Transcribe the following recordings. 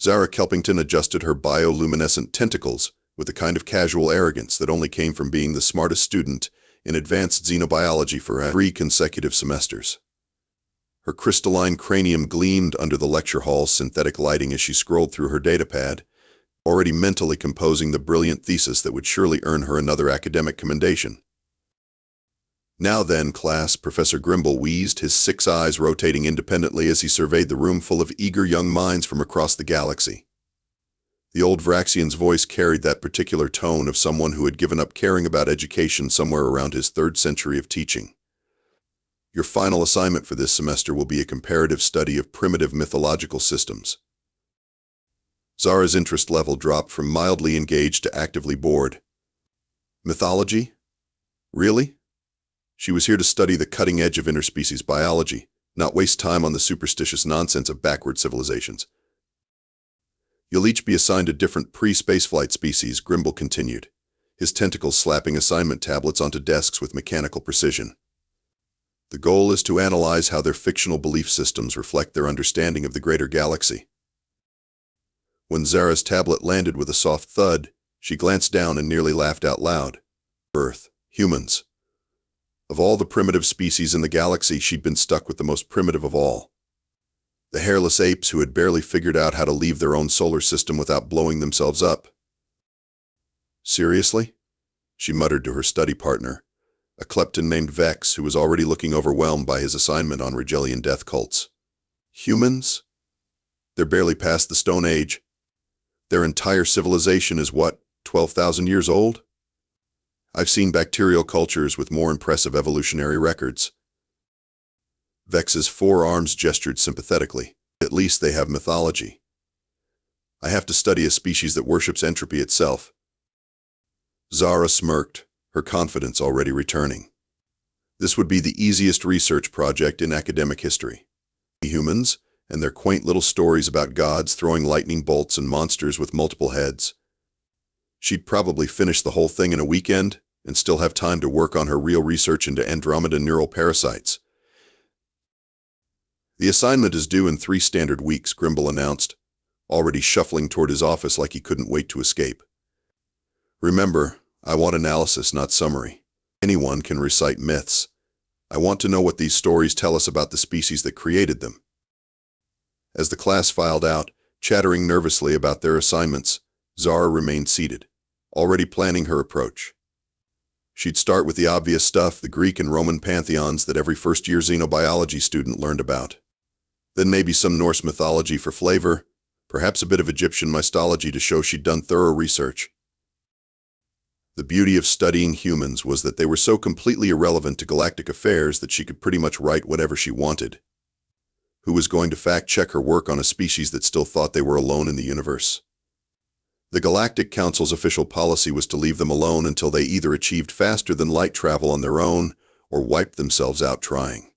Zara Kelpington adjusted her bioluminescent tentacles with a kind of casual arrogance that only came from being the smartest student in advanced xenobiology for 3 consecutive semesters. Her crystalline cranium gleamed under the lecture hall's synthetic lighting as she scrolled through her datapad, already mentally composing the brilliant thesis that would surely earn her another academic commendation. "Now then, class," Professor Grimble wheezed, his 6 eyes rotating independently as he surveyed the room full of eager young minds from across the galaxy. The old Vraxian's voice carried that particular tone of someone who had given up caring about education somewhere around his 3rd century of teaching. "Your final assignment for this semester will be a comparative study of primitive mythological systems." Zara's interest level dropped from mildly engaged to actively bored. Mythology? Really? She was here to study the cutting edge of interspecies biology, not waste time on the superstitious nonsense of backward civilizations. "You'll each be assigned a different pre-spaceflight species," Grimble continued, his tentacles slapping assignment tablets onto desks with mechanical precision. "The goal is to analyze how their fictional belief systems reflect their understanding of the greater galaxy." When Zara's tablet landed with a soft thud, she glanced down and nearly laughed out loud. Earth, humans. Of all the primitive species in the galaxy, she'd been stuck with the most primitive of all. The hairless apes who had barely figured out how to leave their own solar system without blowing themselves up. "Seriously?" she muttered to her study partner, a klepton named Vex who was already looking overwhelmed by his assignment on Rigelian death cults. "Humans? They're barely past the Stone Age. Their entire civilization is what, 12,000 years old? I've seen bacterial cultures with more impressive evolutionary records." Vex's 4 arms gestured sympathetically. "At least they have mythology. I have to study a species that worships entropy itself." Zara smirked, her confidence already returning. This would be the easiest research project in academic history. Humans and their quaint little stories about gods throwing lightning bolts and monsters with multiple heads. She'd probably finish the whole thing in a weekend and still have time to work on her real research into Andromeda neural parasites. "The assignment is due in 3 standard weeks," Grimble announced, already shuffling toward his office like he couldn't wait to escape. "Remember, I want analysis, not summary. Anyone can recite myths. I want to know what these stories tell us about the species that created them." As the class filed out, chattering nervously about their assignments, Zara remained seated, already planning her approach. She'd start with the obvious stuff, the Greek and Roman pantheons that every first-year xenobiology student learned about. Then maybe some Norse mythology for flavor, perhaps a bit of Egyptian mythology to show she'd done thorough research. The beauty of studying humans was that they were so completely irrelevant to galactic affairs that she could pretty much write whatever she wanted. Who was going to fact-check her work on a species that still thought they were alone in the universe? The Galactic Council's official policy was to leave them alone until they either achieved faster-than-light travel on their own or wiped themselves out trying.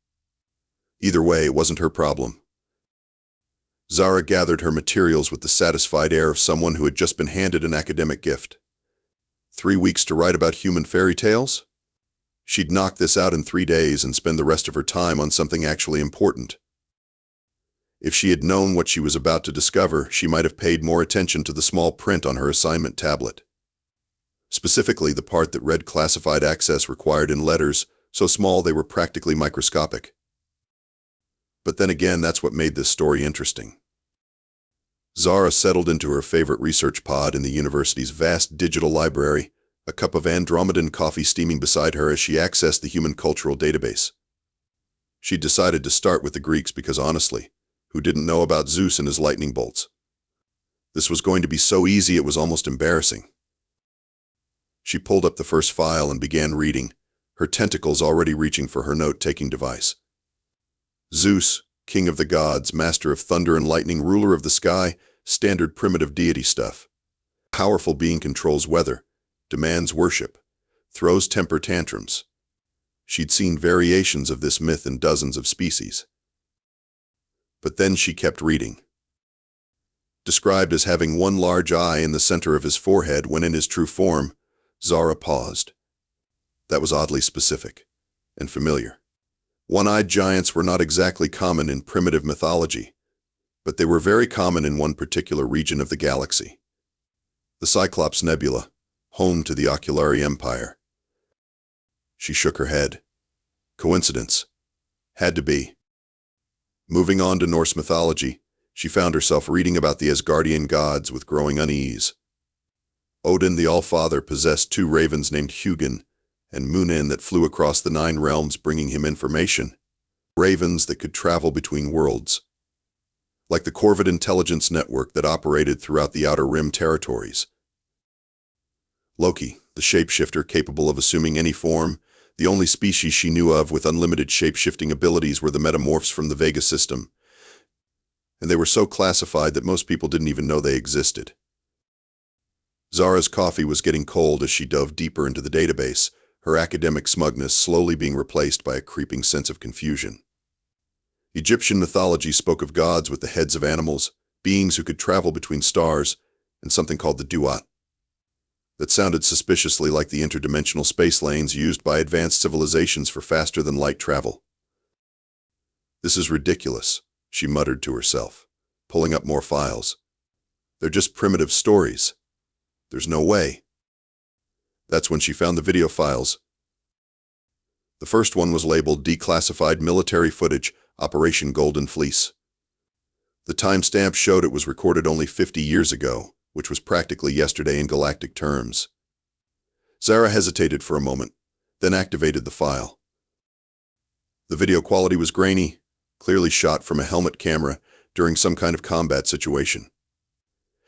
Either way, it wasn't her problem. Zara gathered her materials with the satisfied air of someone who had just been handed an academic gift. 3 weeks to write about human fairy tales? She'd knock this out in 3 days and spend the rest of her time on something actually important. If she had known what she was about to discover, she might have paid more attention to the small print on her assignment tablet. Specifically, the part that read classified access required in letters, so small they were practically microscopic. But then again, that's what made this story interesting. Zara settled into her favorite research pod in the university's vast digital library, a cup of Andromedan coffee steaming beside her as she accessed the human cultural database. She'd decided to start with the Greeks because honestly, who didn't know about Zeus and his lightning bolts? This was going to be so easy it was almost embarrassing. She pulled up the first file and began reading, her tentacles already reaching for her note-taking device. Zeus, king of the gods, master of thunder and lightning, ruler of the sky, standard primitive deity stuff. Powerful being controls weather, demands worship, throws temper tantrums. She'd seen variations of this myth in dozens of species. But then she kept reading. Described as having one large eye in the center of his forehead when in his true form, Zara paused. That was oddly specific and familiar. One-eyed giants were not exactly common in primitive mythology, but they were very common in one particular region of the galaxy. The Cyclops Nebula, home to the Oculari Empire. She shook her head. Coincidence. Had to be. Moving on to Norse mythology, she found herself reading about the Asgardian gods with growing unease. Odin the All-Father possessed two ravens named Hugin and Munin that flew across the 9 realms bringing him information. Ravens that could travel between worlds. Like the Covert intelligence network that operated throughout the Outer Rim territories. Loki, the shapeshifter capable of assuming any form, the only species she knew of with unlimited shape-shifting abilities were the metamorphs from the Vega system, and they were so classified that most people didn't even know they existed. Zara's coffee was getting cold as she dove deeper into the database, her academic smugness slowly being replaced by a creeping sense of confusion. Egyptian mythology spoke of gods with the heads of animals, beings who could travel between stars, and something called the duat. That sounded suspiciously like the interdimensional space lanes used by advanced civilizations for faster-than-light travel. This is ridiculous, she muttered to herself, pulling up more files. They're just primitive stories. There's no way. That's when she found the video files. The first one was labeled Declassified Military Footage, Operation Golden Fleece. The timestamp showed it was recorded only 50 years ago, which was practically yesterday in galactic terms. Zara hesitated for a moment, then activated the file. The video quality was grainy, clearly shot from a helmet camera during some kind of combat situation.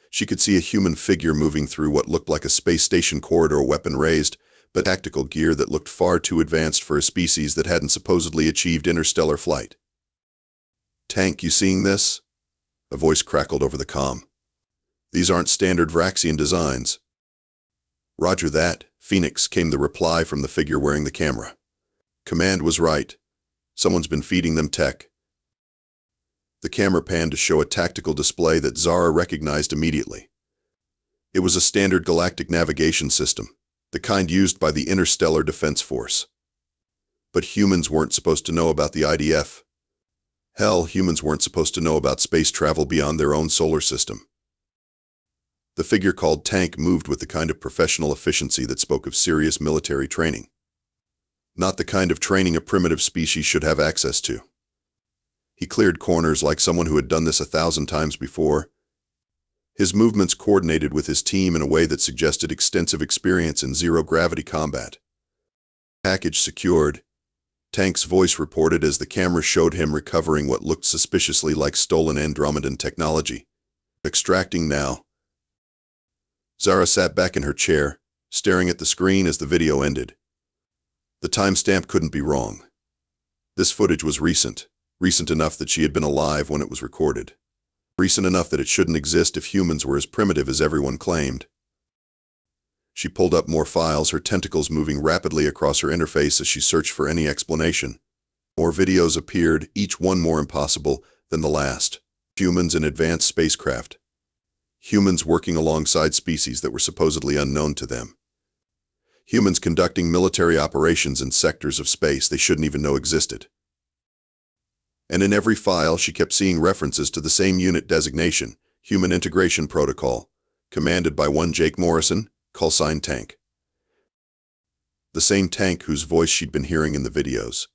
She could see a human figure moving through what looked like a space station corridor, weapon raised, but tactical gear that looked far too advanced for a species that hadn't supposedly achieved interstellar flight. "Tank, you seeing this?" A voice crackled over the comm. "These aren't standard Vraxian designs." "Roger that, Phoenix," came the reply from the figure wearing the camera. Command was right. Someone's been feeding them tech. The camera panned to show a tactical display that Zara recognized immediately. It was a standard galactic navigation system, the kind used by the Interstellar Defense Force. But humans weren't supposed to know about the IDF. Hell, humans weren't supposed to know about space travel beyond their own solar system. The figure called Tank moved with the kind of professional efficiency that spoke of serious military training. Not the kind of training a primitive species should have access to. He cleared corners like someone who had done this 1,000 times before. His movements coordinated with his team in a way that suggested extensive experience in zero-gravity combat. Package secured. Tank's voice reported as the camera showed him recovering what looked suspiciously like stolen Andromedan technology. Extracting now. Zara sat back in her chair, staring at the screen as the video ended. The timestamp couldn't be wrong. This footage was recent enough that she had been alive when it was recorded. Recent enough that it shouldn't exist if humans were as primitive as everyone claimed. She pulled up more files, her tentacles moving rapidly across her interface as she searched for any explanation. More videos appeared, each one more impossible than the last. Humans in advanced spacecraft. Humans working alongside species that were supposedly unknown to them. Humans conducting military operations in sectors of space they shouldn't even know existed. And in every file she kept seeing references to the same unit designation, Human Integration Protocol, commanded by one Jake Morrison, callsign Tank. The same Tank whose voice she'd been hearing in the videos.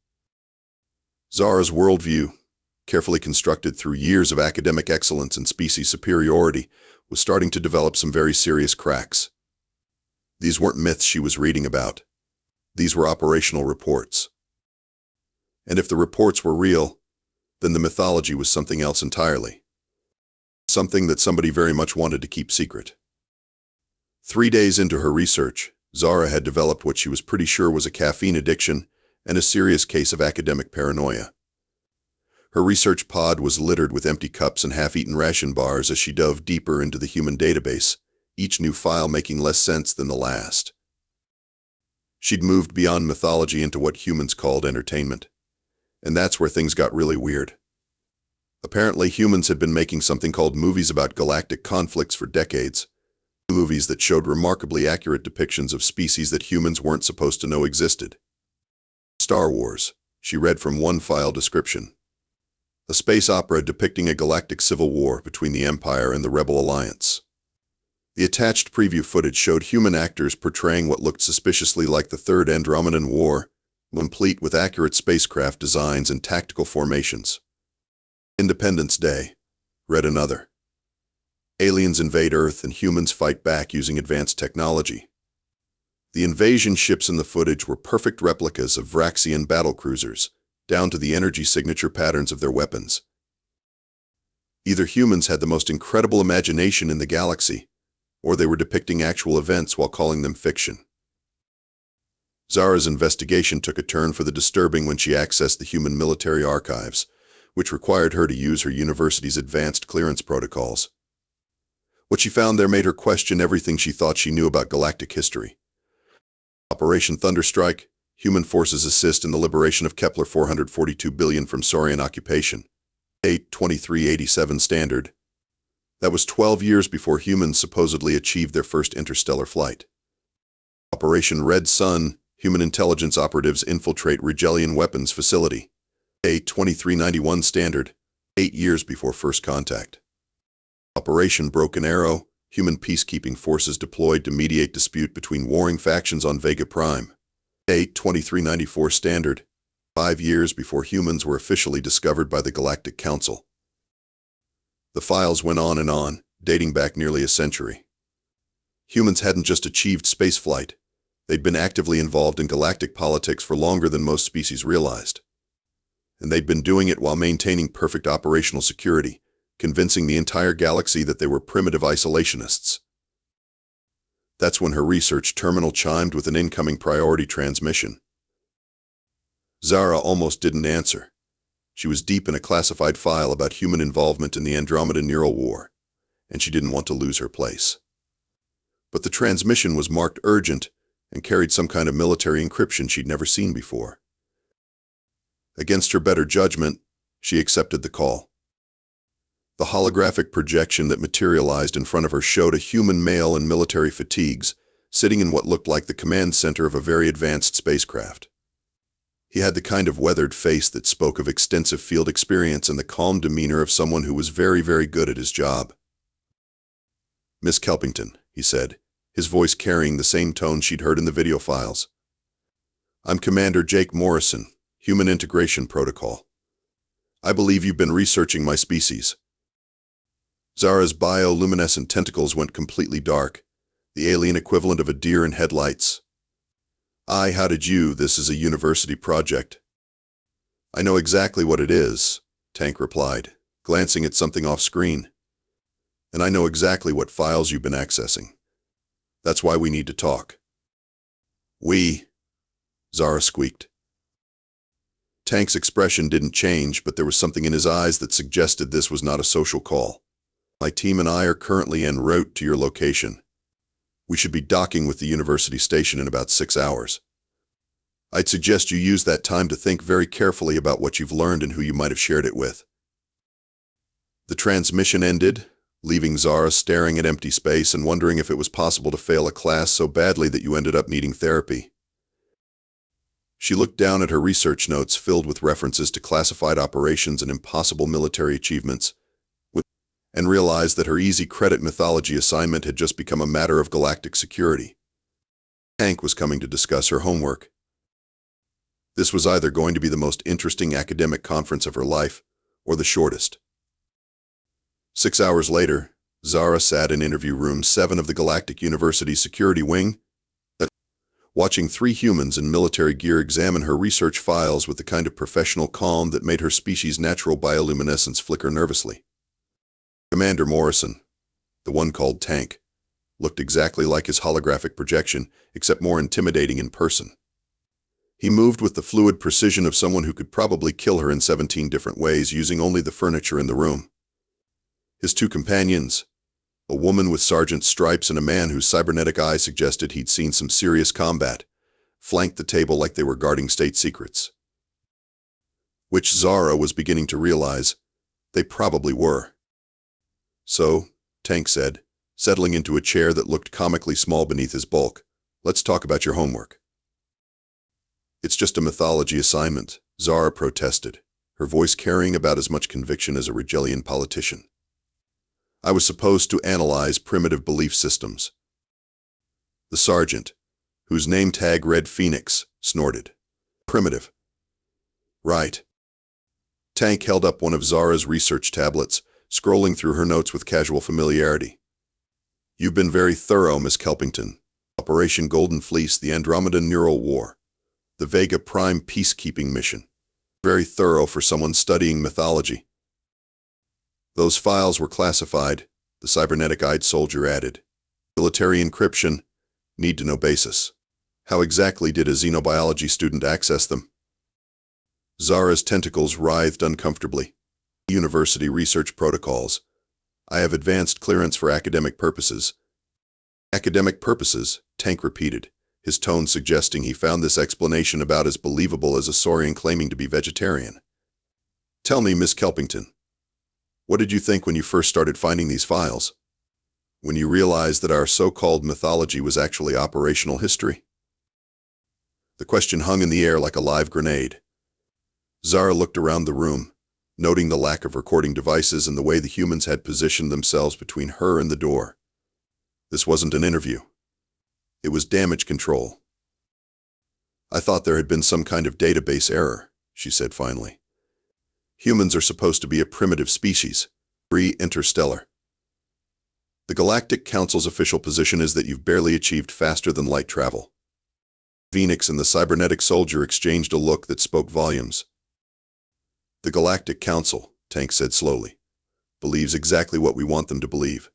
Zara's worldview, carefully constructed through years of academic excellence and species superiority, was starting to develop some very serious cracks. These weren't myths she was reading about. These were operational reports. And if the reports were real, then the mythology was something else entirely. Something that somebody very much wanted to keep secret. 3 days into her research, Zara had developed what she was pretty sure was a caffeine addiction and a serious case of academic paranoia. Her research pod was littered with empty cups and half-eaten ration bars as she dove deeper into the human database, each new file making less sense than the last. She'd moved beyond mythology into what humans called entertainment. And that's where things got really weird. Apparently, humans had been making something called movies about galactic conflicts for decades. Movies that showed remarkably accurate depictions of species that humans weren't supposed to know existed. Star Wars, she read from one file description. a space opera depicting a galactic civil war between the Empire and the Rebel Alliance. The attached preview footage showed human actors portraying what looked suspiciously like the Third Andromedan War, complete with accurate spacecraft designs and tactical formations. Independence Day, read another. Aliens invade Earth and humans fight back using advanced technology. The invasion ships in the footage were perfect replicas of Vraxian battlecruisers, down to the energy signature patterns of their weapons. Either humans had the most incredible imagination in the galaxy, or they were depicting actual events while calling them fiction. Zara's investigation took a turn for the disturbing when she accessed the human military archives, which required her to use her university's advanced clearance protocols. What she found there made her question everything she thought she knew about galactic history. Operation Thunderstrike, human forces assist in the liberation of Kepler 442 billion from Saurian occupation. 8/2387 standard. That was 12 years before humans supposedly achieved their first interstellar flight. Operation Red Sun, human intelligence operatives infiltrate Rigelian weapons facility. 8/2391 standard, 8 years before first contact. Operation Broken Arrow, human peacekeeping forces deployed to mediate dispute between warring factions on Vega Prime. 8/2394 standard, 5 years before humans were officially discovered by the Galactic Council. The files went on, dating back nearly a century. Humans hadn't just achieved spaceflight, they'd been actively involved in galactic politics for longer than most species realized. And they'd been doing it while maintaining perfect operational security, convincing the entire galaxy that they were primitive isolationists. That's when her research terminal chimed with an incoming priority transmission. Zara almost didn't answer. She was deep in a classified file about human involvement in the Andromeda Neural War, and she didn't want to lose her place. But the transmission was marked urgent and carried some kind of military encryption she'd never seen before. Against her better judgment, she accepted the call. The holographic projection that materialized in front of her showed a human male in military fatigues, sitting in what looked like the command center of a very advanced spacecraft. He had the kind of weathered face that spoke of extensive field experience and the calm demeanor of someone who was very, very good at his job. "Miss Kelpington," he said, his voice carrying the same tone she'd heard in the video files. "I'm Commander Jake Morrison, Human Integration Protocol. I believe you've been researching my species." Zara's bioluminescent tentacles went completely dark, the alien equivalent of a deer in headlights. How did you? This is a university project." "I know exactly what it is," Tank replied, glancing at something off-screen. "And I know exactly what files you've been accessing. That's why we need to talk." "We?" Zara squeaked. Tank's expression didn't change, but there was something in his eyes that suggested this was not a social call. "My team and I are currently en route to your location. We should be docking with the university station in about 6 hours. I'd suggest you use that time to think very carefully about what you've learned and who you might have shared it with." The transmission ended, leaving Zara staring at empty space and wondering if it was possible to fail a class so badly that you ended up needing therapy. She looked down at her research notes filled with references to classified operations and impossible military achievements, and realized that her easy credit mythology assignment had just become a matter of galactic security. Hank was coming to discuss her homework. This was either going to be the most interesting academic conference of her life, or the shortest. 6 hours later, Zara sat in interview room 7 of the Galactic University's security wing, watching 3 humans in military gear examine her research files with the kind of professional calm that made her species' natural bioluminescence flicker nervously. Commander Morrison, the one called Tank, looked exactly like his holographic projection, except more intimidating in person. He moved with the fluid precision of someone who could probably kill her in 17 different ways using only the furniture in the room. His 2 companions, a woman with sergeant stripes and a man whose cybernetic eye suggested he'd seen some serious combat, flanked the table like they were guarding state secrets. Which Zara was beginning to realize they probably were. "So," Tank said, settling into a chair that looked comically small beneath his bulk, "let's talk about your homework." "It's just a mythology assignment," Zara protested. her voice carrying about as much conviction as a Regellian politician. I was supposed to analyze primitive belief systems. The sergeant, whose name tag read Phoenix, snorted. Primitive. Right. Tank held up one of Zara's research tablets, scrolling through her notes with casual familiarity. You've been very thorough, Miss Kelpington. Operation Golden Fleece, the Andromeda Neural War, the Vega Prime peacekeeping mission. Very thorough for someone studying mythology. Those files were classified, the cybernetic-eyed soldier added. Military encryption, need-to-know basis. How exactly did a xenobiology student access them? Zara's tentacles writhed uncomfortably. University research protocols. I have advanced clearance for academic purposes. Academic purposes, Tank repeated, his tone suggesting he found this explanation about as believable as a saurian claiming to be vegetarian. Tell me, Miss Kelpington, what did you think when you first started finding these files? When you realized that our so-called mythology was actually operational history? The question hung in the air like a live grenade. Zara looked around the room, noting the lack of recording devices and the way the humans had positioned themselves between her and the door. This wasn't an interview. It was damage control. I thought there had been some kind of database error, she said finally. Humans are supposed to be a primitive species, pre-interstellar. The Galactic Council's official position is that you've barely achieved faster-than-light travel. Phoenix and the cybernetic soldier exchanged a look that spoke volumes. The Galactic Council, Tank said slowly, believes exactly what we want them to believe.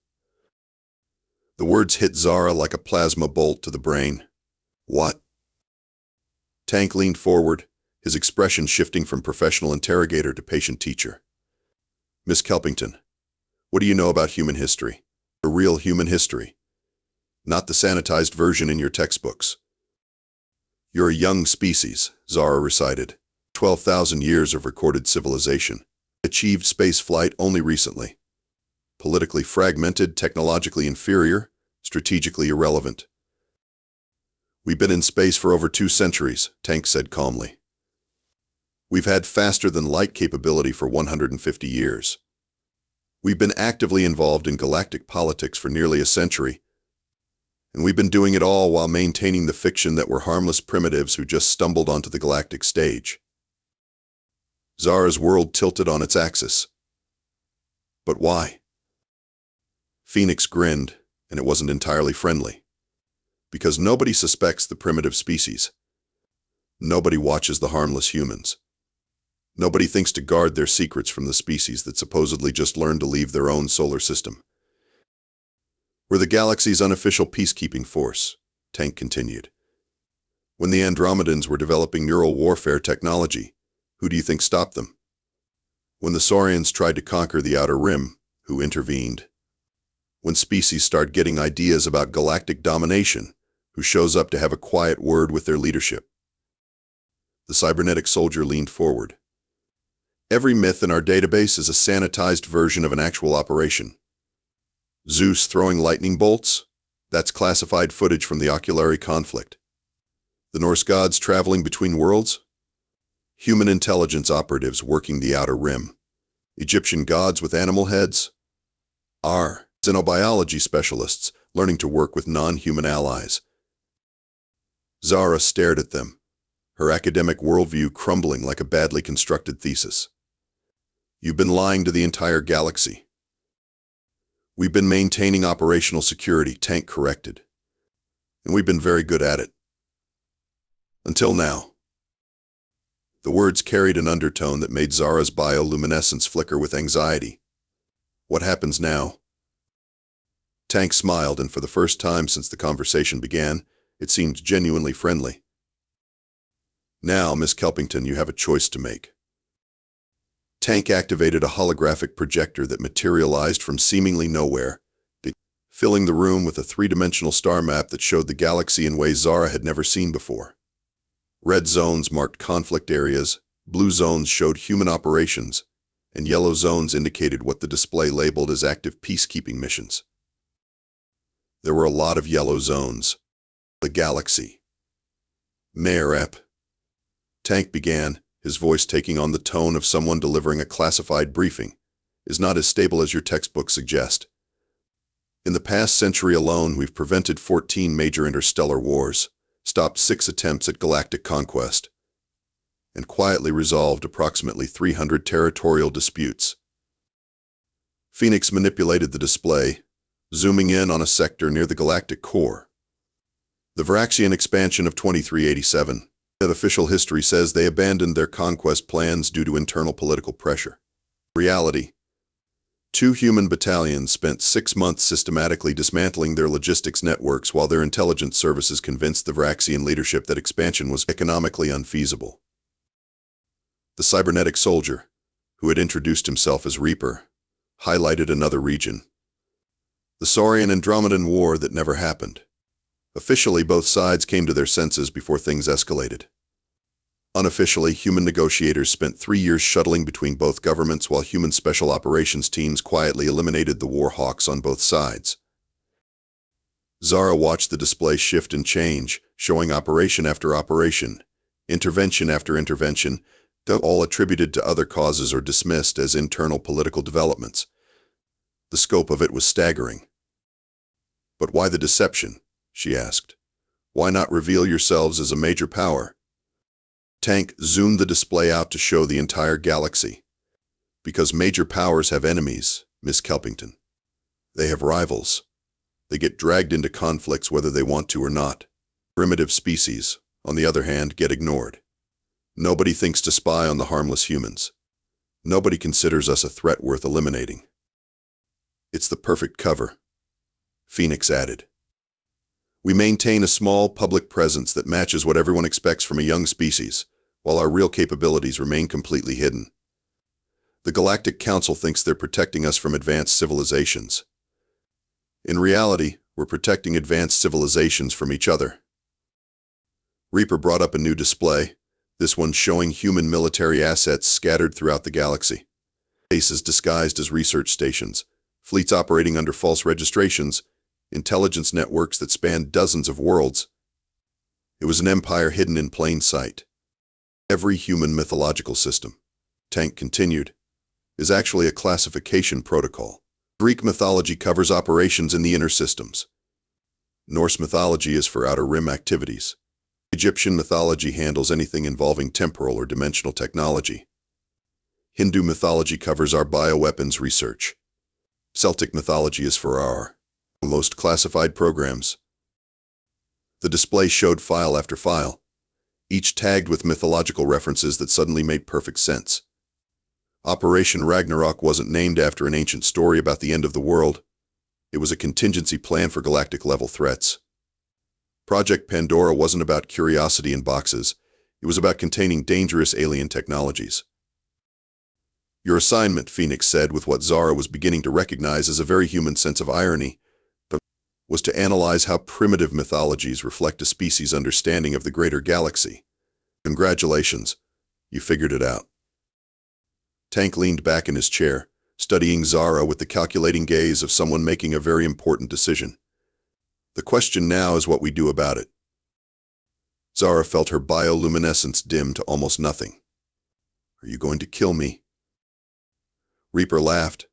The words hit Zara like a plasma bolt to the brain. What? Tank leaned forward, his expression shifting from professional interrogator to patient teacher. Miss Kelpington, what do you know about human history? The real human history. Not the sanitized version in your textbooks. You're a young species, Zara recited. 12,000 years of recorded civilization. Achieved space flight only recently. Politically fragmented, technologically inferior, strategically irrelevant. We've been in space for over 2 centuries, Tank said calmly. We've had faster-than-light capability for 150 years. We've been actively involved in galactic politics for nearly a century, and we've been doing it all while maintaining the fiction that we're harmless primitives who just stumbled onto the galactic stage. Zara's world tilted on its axis. But why? Phoenix grinned, and it wasn't entirely friendly. Because nobody suspects the primitive species. Nobody watches the harmless humans. Nobody thinks to guard their secrets from the species that supposedly just learned to leave their own solar system. We're the galaxy's unofficial peacekeeping force, Tank continued. When the Andromedans were developing neural warfare technology, who do you think stopped them? When the Saurians tried to conquer the Outer Rim, who intervened? When species start getting ideas about galactic domination, who shows up to have a quiet word with their leadership? The cybernetic soldier leaned forward. Every myth in our database is a sanitized version of an actual operation. Zeus throwing lightning bolts? That's classified footage from the Oculari conflict. The Norse gods traveling between worlds? Human intelligence operatives working the Outer Rim. Egyptian gods with animal heads? Our xenobiology specialists learning to work with non-human allies. Zara stared at them, her academic worldview crumbling like a badly constructed thesis. You've been lying to the entire galaxy. We've been maintaining operational security, Tank corrected. And we've been very good at it. Until now. The words carried an undertone that made Zara's bioluminescence flicker with anxiety. What happens now? Tank smiled, and for the first time since the conversation began, it seemed genuinely friendly. Now, Miss Kelpington, you have a choice to make. Tank activated a holographic projector that materialized from seemingly nowhere, filling the room with a 3-dimensional star map that showed the galaxy in ways Zara had never seen before. Red zones marked conflict areas, blue zones showed human operations, and yellow zones indicated what the display labeled as active peacekeeping missions. There were a lot of yellow zones. The galaxy. Mayor Ep. Tank began, his voice taking on the tone of someone delivering a classified briefing, is not as stable as your textbooks suggest. In the past century alone, we've prevented 14 major interstellar wars, stopped 6 attempts at galactic conquest, and quietly resolved approximately 300 territorial disputes. Phoenix manipulated the display, zooming in on a sector near the galactic core. The Varaxian expansion of 2387. Official history says they abandoned their conquest plans due to internal political pressure. Reality: 2 human battalions spent 6 months systematically dismantling their logistics networks while their intelligence services convinced the Varaxian leadership that expansion was economically unfeasible. The cybernetic soldier, who had introduced himself as Reaper, highlighted another region. The Saurian-Andromedan War that never happened. Officially, both sides came to their senses before things escalated. Unofficially, human negotiators spent 3 years shuttling between both governments while human special operations teams quietly eliminated the war hawks on both sides. Zara watched the display shift and change, showing operation after operation, intervention after intervention, though all attributed to other causes or dismissed as internal political developments. The scope of it was staggering. "But why the deception?" she asked. "Why not reveal yourselves as a major power?" Tank zoomed the display out to show the entire galaxy. "Because major powers have enemies, Miss Kelpington. They have rivals. They get dragged into conflicts whether they want to or not. Primitive species, on the other hand, get ignored. Nobody thinks to spy on the harmless humans. Nobody considers us a threat worth eliminating." "It's the perfect cover," Phoenix added. "We maintain a small public presence that matches what everyone expects from a young species, while our real capabilities remain completely hidden. The Galactic Council thinks they're protecting us from advanced civilizations. In reality, we're protecting advanced civilizations from each other." Reaper brought up a new display, this one showing human military assets scattered throughout the galaxy. Bases disguised as research stations, fleets operating under false registrations, intelligence networks that spanned dozens of worlds. It was an empire hidden in plain sight. Every human mythological system, Tank continued, is actually a classification protocol. Greek mythology covers operations in the inner systems. Norse mythology is for outer rim activities. Egyptian mythology handles anything involving temporal or dimensional technology. Hindu mythology covers our bioweapons research. Celtic mythology is for our most classified programs. The display showed file after file, each tagged with mythological references that suddenly made perfect sense. Operation Ragnarok wasn't named after an ancient story about the end of the world. It was a contingency plan for galactic-level threats. Project Pandora wasn't about curiosity in boxes. It was about containing dangerous alien technologies. "Your assignment," Phoenix said with what Zara was beginning to recognize as a very human sense of irony, was to analyze how primitive mythologies reflect a species' understanding of the greater galaxy. "Congratulations, you figured it out." Tank leaned back in his chair, studying Zara with the calculating gaze of someone making a very important decision. "The question now is what we do about it." Zara felt her bioluminescence dim to almost nothing. "Are you going to kill me?" Reaper laughed,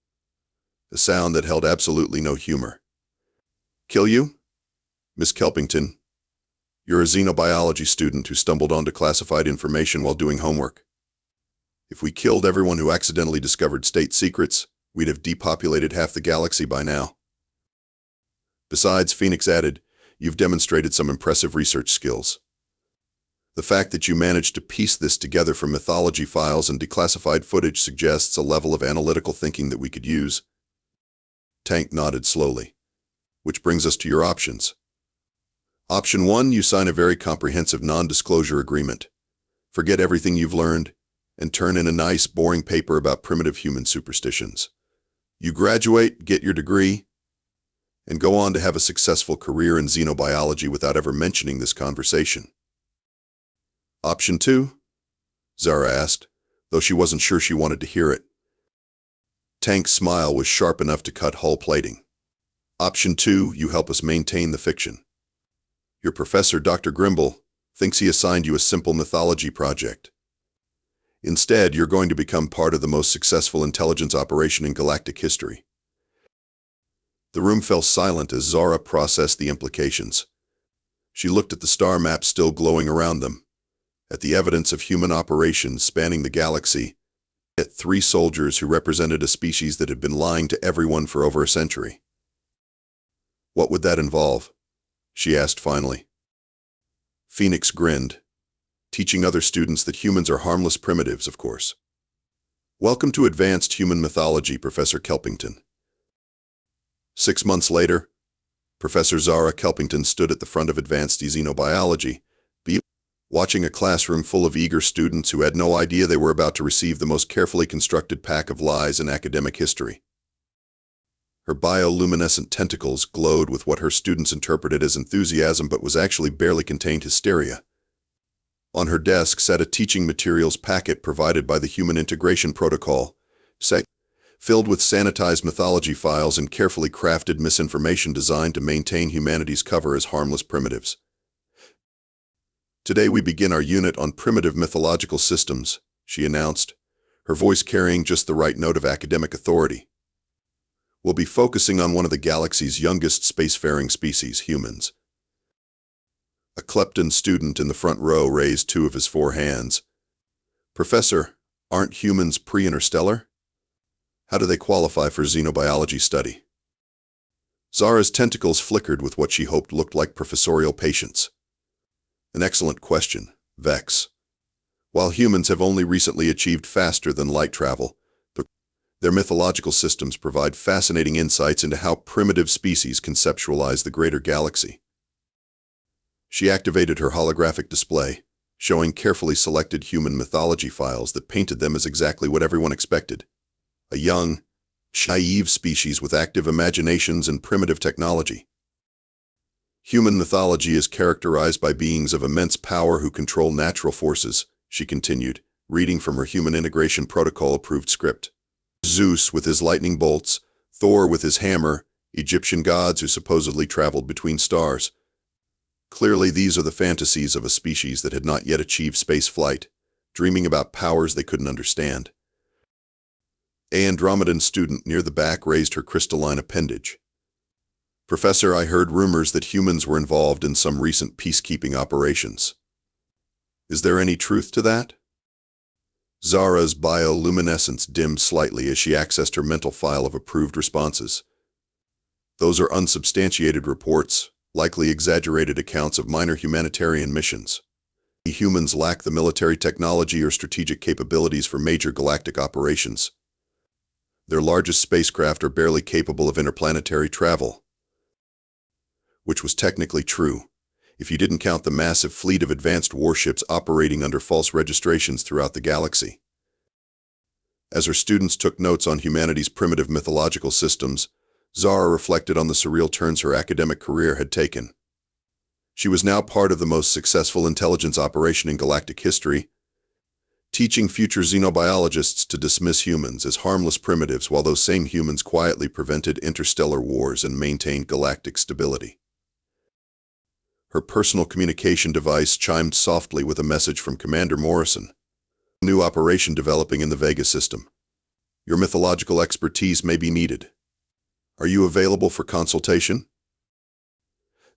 a sound that held absolutely no humor. "Kill you? Miss Kelpington, you're a xenobiology student who stumbled onto classified information while doing homework. If we killed everyone who accidentally discovered state secrets, we'd have depopulated half the galaxy by now. Besides," Phoenix added, "you've demonstrated some impressive research skills. The fact that you managed to piece this together from mythology files and declassified footage suggests a level of analytical thinking that we could use." Tank nodded slowly. "Which brings us to your options. Option 1, you sign a very comprehensive non-disclosure agreement. Forget everything you've learned, and turn in a nice, boring paper about primitive human superstitions. You graduate, get your degree, and go on to have a successful career in xenobiology without ever mentioning this conversation." "Option 2? Zara asked, though she wasn't sure she wanted to hear it. Tank's smile was sharp enough to cut hull plating. "Option 2, you help us maintain the fiction. Your professor, Dr. Grimble, thinks he assigned you a simple mythology project. Instead, you're going to become part of the most successful intelligence operation in galactic history." The room fell silent as Zara processed the implications. She looked at the star map still glowing around them, at the evidence of human operations spanning the galaxy, at 3 soldiers who represented a species that had been lying to everyone for over a century. "What would that involve?" she asked finally. Phoenix grinned, teaching other students that humans are harmless primitives, of course. "Welcome to Advanced Human Mythology, Professor Kelpington." 6 months later, Professor Zara Kelpington stood at the front of Advanced Xenobiology, watching a classroom full of eager students who had no idea they were about to receive the most carefully constructed pack of lies in academic history. Her bioluminescent tentacles glowed with what her students interpreted as enthusiasm but was actually barely contained hysteria. On her desk sat a teaching materials packet provided by the Human Integration Protocol, filled with sanitized mythology files and carefully crafted misinformation designed to maintain humanity's cover as harmless primitives. "Today we begin our unit on primitive mythological systems," she announced, her voice carrying just the right note of academic authority. "We'll be focusing on one of the galaxy's youngest spacefaring species, humans." A Klepton student in the front row raised 2 of his 4 hands. "Professor, aren't humans pre-interstellar? How do they qualify for xenobiology study?" Zara's tentacles flickered with what she hoped looked like professorial patience. "An excellent question, Vex. While humans have only recently achieved faster than light travel, their mythological systems provide fascinating insights into how primitive species conceptualize the greater galaxy." She activated her holographic display, showing carefully selected human mythology files that painted them as exactly what everyone expected: a young, naive species with active imaginations and primitive technology. "Human mythology is characterized by beings of immense power who control natural forces," she continued, reading from her Human Integration Protocol-approved script. "Zeus with his lightning bolts, Thor with his hammer, Egyptian gods who supposedly traveled between stars. Clearly, these are the fantasies of a species that had not yet achieved space flight, dreaming about powers they couldn't understand." An Andromedan student near the back raised her crystalline appendage. "Professor, I heard rumors that humans were involved in some recent peacekeeping operations. Is there any truth to that?" Zara's bioluminescence dimmed slightly as she accessed her mental file of approved responses. "Those are unsubstantiated reports, likely exaggerated accounts of minor humanitarian missions. Humans lack the military technology or strategic capabilities for major galactic operations. Their largest spacecraft are barely capable of interplanetary travel." Which was technically true, if you didn't count the massive fleet of advanced warships operating under false registrations throughout the galaxy. As her students took notes on humanity's primitive mythological systems, Zara reflected on the surreal turns her academic career had taken. She was now part of the most successful intelligence operation in galactic history, teaching future xenobiologists to dismiss humans as harmless primitives while those same humans quietly prevented interstellar wars and maintained galactic stability. Her personal communication device chimed softly with a message from Commander Morrison. "New operation developing in the Vega system. Your mythological expertise may be needed. Are you available for consultation?"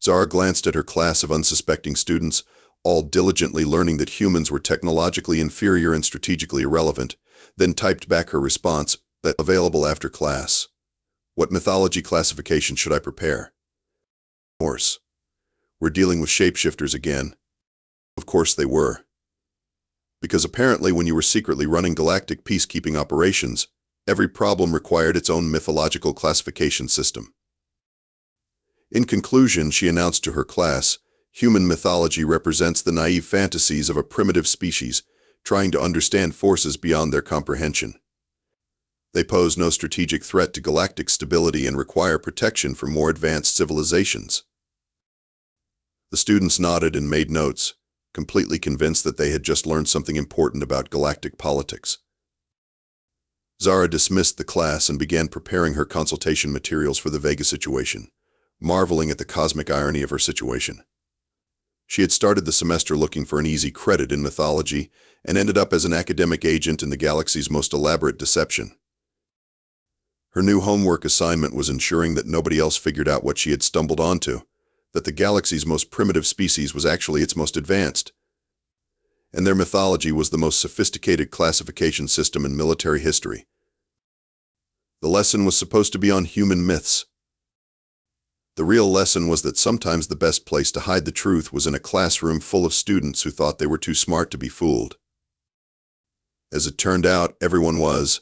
Zara glanced at her class of unsuspecting students, all diligently learning that humans were technologically inferior and strategically irrelevant, then typed back her response, "That available after class. What mythology classification should I prepare?" "Norse. We're dealing with shapeshifters again." Of course they were. Because apparently when you were secretly running galactic peacekeeping operations, every problem required its own mythological classification system. In conclusion, she announced to her class, human mythology represents the naive fantasies of a primitive species trying to understand forces beyond their comprehension. They pose no strategic threat to galactic stability and require protection from more advanced civilizations. The students nodded and made notes, completely convinced that they had just learned something important about galactic politics. Zara dismissed the class and began preparing her consultation materials for the Vega situation, marveling at the cosmic irony of her situation. She had started the semester looking for an easy credit in mythology and ended up as an academic agent in the galaxy's most elaborate deception. Her new homework assignment was ensuring that nobody else figured out what she had stumbled onto, that the galaxy's most primitive species was actually its most advanced, and their mythology was the most sophisticated classification system in military history. The lesson was supposed to be on human myths. The real lesson was that sometimes the best place to hide the truth was in a classroom full of students who thought they were too smart to be fooled. As it turned out, everyone was,